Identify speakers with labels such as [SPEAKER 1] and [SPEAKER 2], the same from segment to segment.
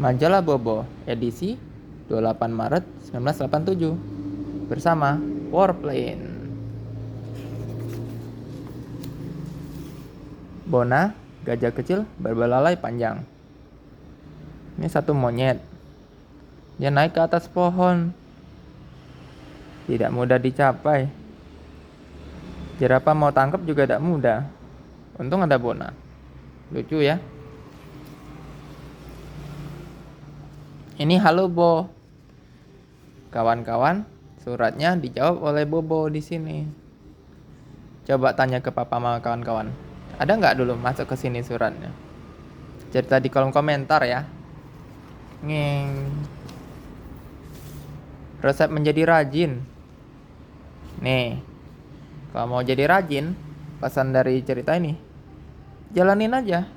[SPEAKER 1] Majalah Bobo, edisi 28 Maret 1987, bersama Warplane. Bona, gajah kecil berbelalai panjang. Ini satu monyet. Dia naik ke atas pohon. Tidak mudah dicapai. Jerapah mau tangkap juga tidak mudah. Untung ada Bona. Lucu ya. Ini halo Bo. Kawan-kawan, suratnya dijawab oleh Bobo di sini. Coba tanya ke papa sama kawan-kawan. Ada nggak dulu masuk ke sini suratnya? Cerita di kolom komentar ya. Ngeng. Resep menjadi rajin. Nih, kalau mau jadi rajin, pesan dari cerita ini, jalanin aja.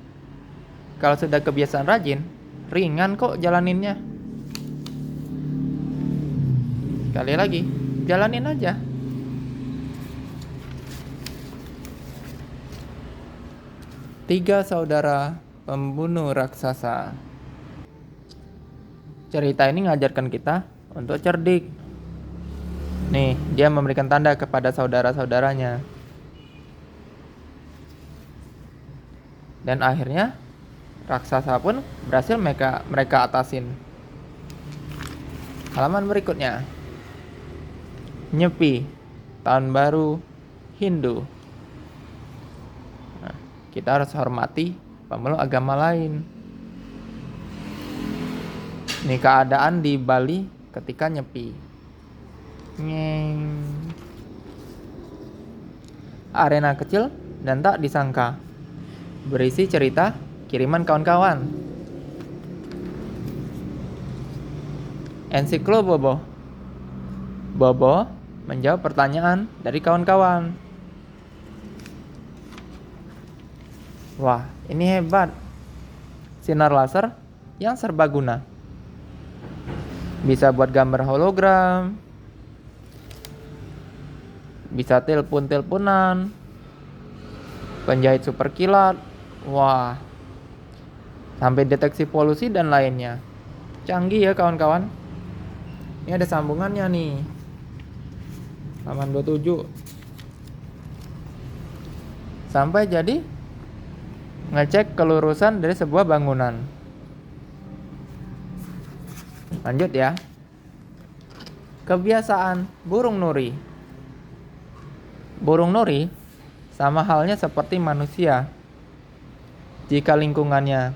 [SPEAKER 1] Kalau sudah kebiasaan rajin, ringan kok jalaninnya. Sekali lagi, jalanin aja. Tiga saudara pembunuh raksasa. Cerita ini mengajarkan kita untuk cerdik. Nih, dia memberikan tanda kepada saudara-saudaranya. Dan akhirnya, raksasa pun berhasil mereka atasin. Halaman berikutnya. Nyepi, tahun baru Hindu. Nah, kita harus hormati pemeluk agama lain. Ini keadaan di Bali ketika Nyepi. Ngeng. Arena kecil dan tak disangka. Berisi cerita kiriman kawan-kawan. Ensiklo Bobo. Bobo menjawab pertanyaan dari kawan-kawan. Wah, ini hebat. Sinar laser yang serbaguna. Bisa buat gambar hologram. Bisa telepon-teleponan. Penjahit super kilat. Wah. Sampai deteksi polusi dan lainnya. Canggih ya kawan-kawan. Ini ada sambungannya nih. Halaman 27. Sampai jadi ngecek kelurusan dari sebuah bangunan. Lanjut ya. Kebiasaan burung nuri. Burung nuri sama halnya seperti manusia. Jika lingkungannya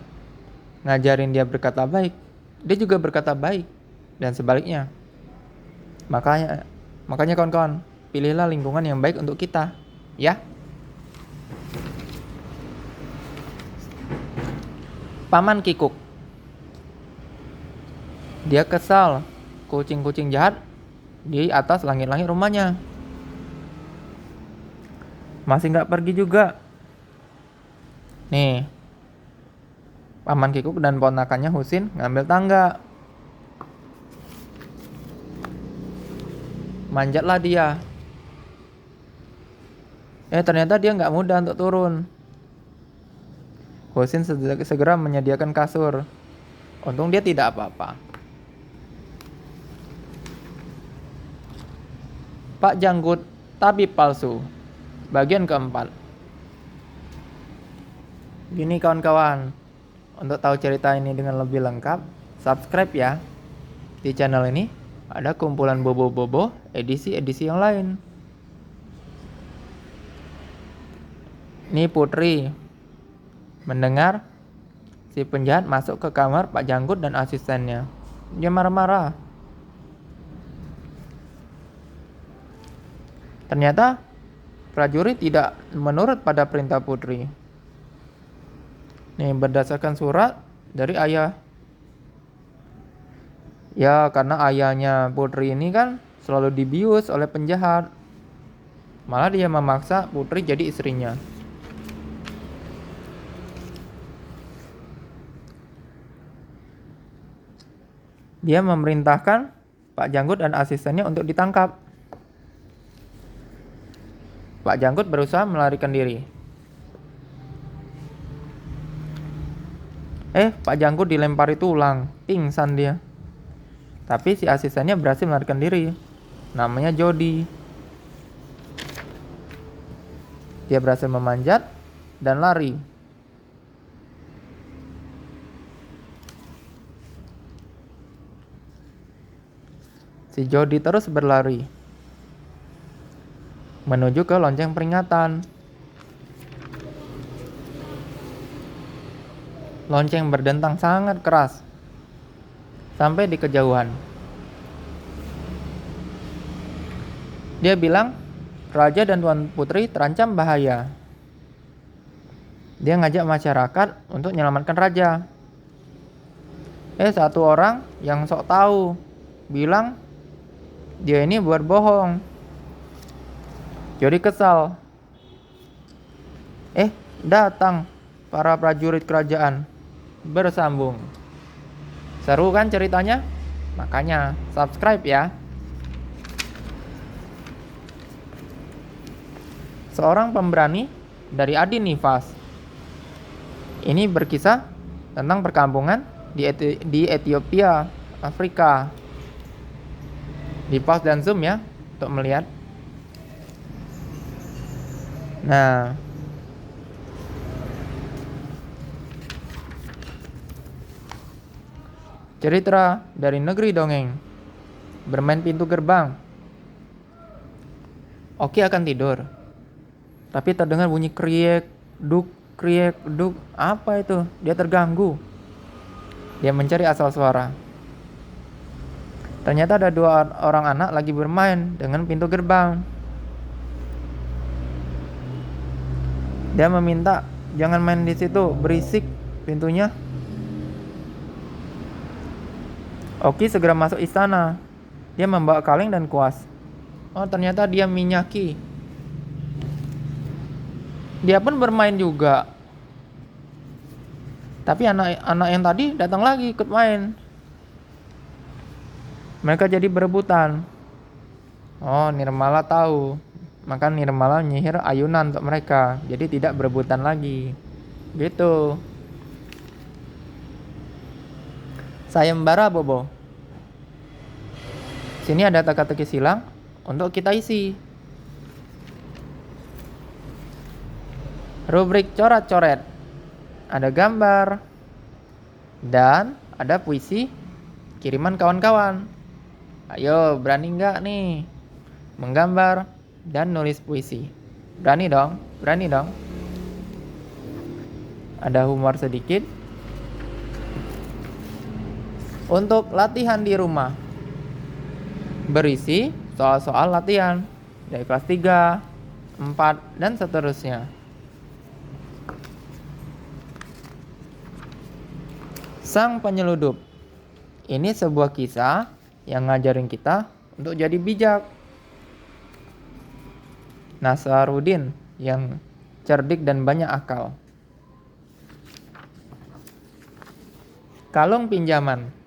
[SPEAKER 1] ngajarin dia berkata baik, dia juga berkata baik, dan sebaliknya. Makanya kawan-kawan, pilihlah lingkungan yang baik untuk kita, ya. Paman Kikuk. Dia kesal kucing-kucing jahat di atas langit-langit rumahnya. Masih nggak pergi juga. Nih, Paman Kikuk dan ponakannya Husin ngambil tangga. Manjatlah dia. Ternyata dia nggak mudah untuk turun. Husin segera menyediakan kasur. Untung dia tidak apa-apa. Pak Janggut, tabib palsu. Bagian keempat. Gini kawan-kawan, untuk tahu cerita ini dengan lebih lengkap, subscribe ya. Di channel ini ada kumpulan bobo-bobo edisi-edisi yang lain. Ini Putri mendengar si penjahat masuk ke kamar Pak Janggut dan asistennya. Dia marah-marah. Ternyata prajurit tidak menurut pada perintah Putri. Nih, berdasarkan surat dari ayah. Ya, karena ayahnya Putri ini kan selalu dibius oleh penjahat. Malah dia memaksa Putri jadi istrinya. Dia memerintahkan Pak Janggut dan asistennya untuk ditangkap. Pak Janggut berusaha melarikan diri. Pak Janggut dilempari tulang, pingsan dia. Tapi si asistennya berhasil melarikan diri. Namanya Jody. Dia berhasil memanjat dan lari. Si Jody terus berlari menuju ke lonceng peringatan. Lonceng berdentang sangat keras sampai di kejauhan. Dia bilang, raja dan tuan putri terancam bahaya. Dia ngajak masyarakat untuk menyelamatkan raja. Satu orang yang sok tahu bilang dia ini buat bohong. Jadi kesal. Datang para prajurit kerajaan bersambung. Seru kan ceritanya? Makanya subscribe ya. Seorang pemberani dari Adi Nifas. Ini berkisah tentang perkampungan di Ethiopia, Afrika. Di pause dan zoom ya untuk melihat. Nah, cerita dari negeri dongeng. Bermain pintu gerbang. Oki akan tidur, tapi terdengar bunyi kriek, duk. Apa itu? Dia terganggu. Dia mencari asal suara. Ternyata ada 2 orang anak lagi bermain dengan pintu gerbang. Dia meminta jangan main di situ, berisik pintunya. Oki segera masuk istana. Dia membawa kaleng dan kuas. Ternyata dia Minyaki. Dia pun bermain juga. Tapi anak yang tadi datang lagi ikut main. Mereka jadi berebutan. Nirmala tahu. Maka Nirmala nyihir ayunan untuk mereka. Jadi tidak berebutan lagi. Gitu. Sayembara Bobo. Sini ada teka-teki silang untuk kita isi. Rubrik coret-coret. Ada gambar dan ada puisi kiriman kawan-kawan. Ayo, berani nggak nih menggambar dan nulis puisi? Berani dong. Ada humor sedikit. Untuk latihan di rumah, berisi soal-soal latihan dari kelas 3, 4, dan seterusnya. Sang penyeludup. Ini sebuah kisah yang ngajarin kita untuk jadi bijak. Nasaruddin yang cerdik dan banyak akal. Kalung pinjaman.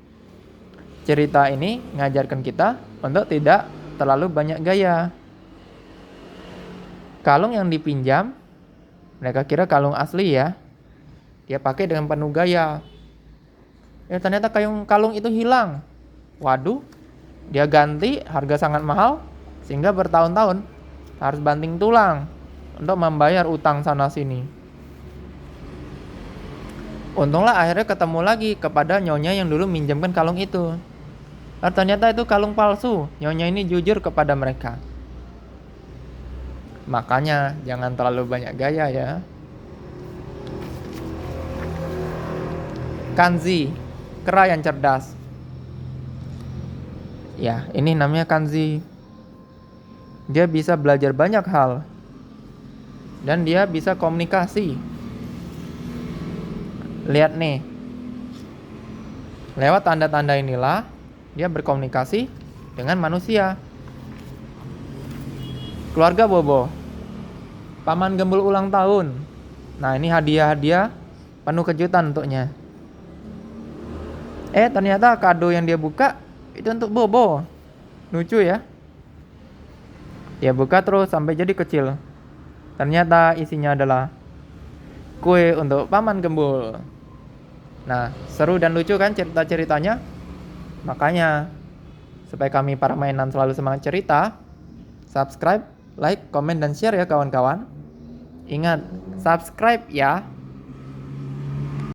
[SPEAKER 1] Cerita ini ngajarkan kita untuk tidak terlalu banyak gaya. Kalung yang dipinjam, mereka kira kalung asli ya. Dia pakai dengan penuh gaya. Ternyata kalung itu hilang. Waduh, dia ganti, harga sangat mahal, sehingga bertahun-tahun harus banting tulang untuk membayar utang sana sini. Untunglah akhirnya ketemu lagi kepada nyonya yang dulu minjamkan kalung itu. Ternyata itu kalung palsu. Nyonya ini jujur kepada mereka. Makanya jangan terlalu banyak gaya ya. Kanzi, kera yang cerdas. Ya, ini namanya Kanzi. Dia bisa belajar banyak hal. Dan dia bisa komunikasi. Lihat nih. Lewat tanda-tanda inilah dia berkomunikasi dengan manusia. Keluarga Bobo. Paman Gembul ulang tahun. Nah, ini hadiah-hadiah penuh kejutan untuknya. Ternyata kado yang dia buka itu untuk Bobo. Lucu ya. Dia buka terus sampai jadi kecil. Ternyata isinya adalah kue untuk Paman Gembul. Nah, seru dan lucu kan cerita-ceritanya? Makanya, supaya kami para mainan selalu semangat cerita, subscribe, like, komen, dan share ya kawan-kawan. Ingat, subscribe ya.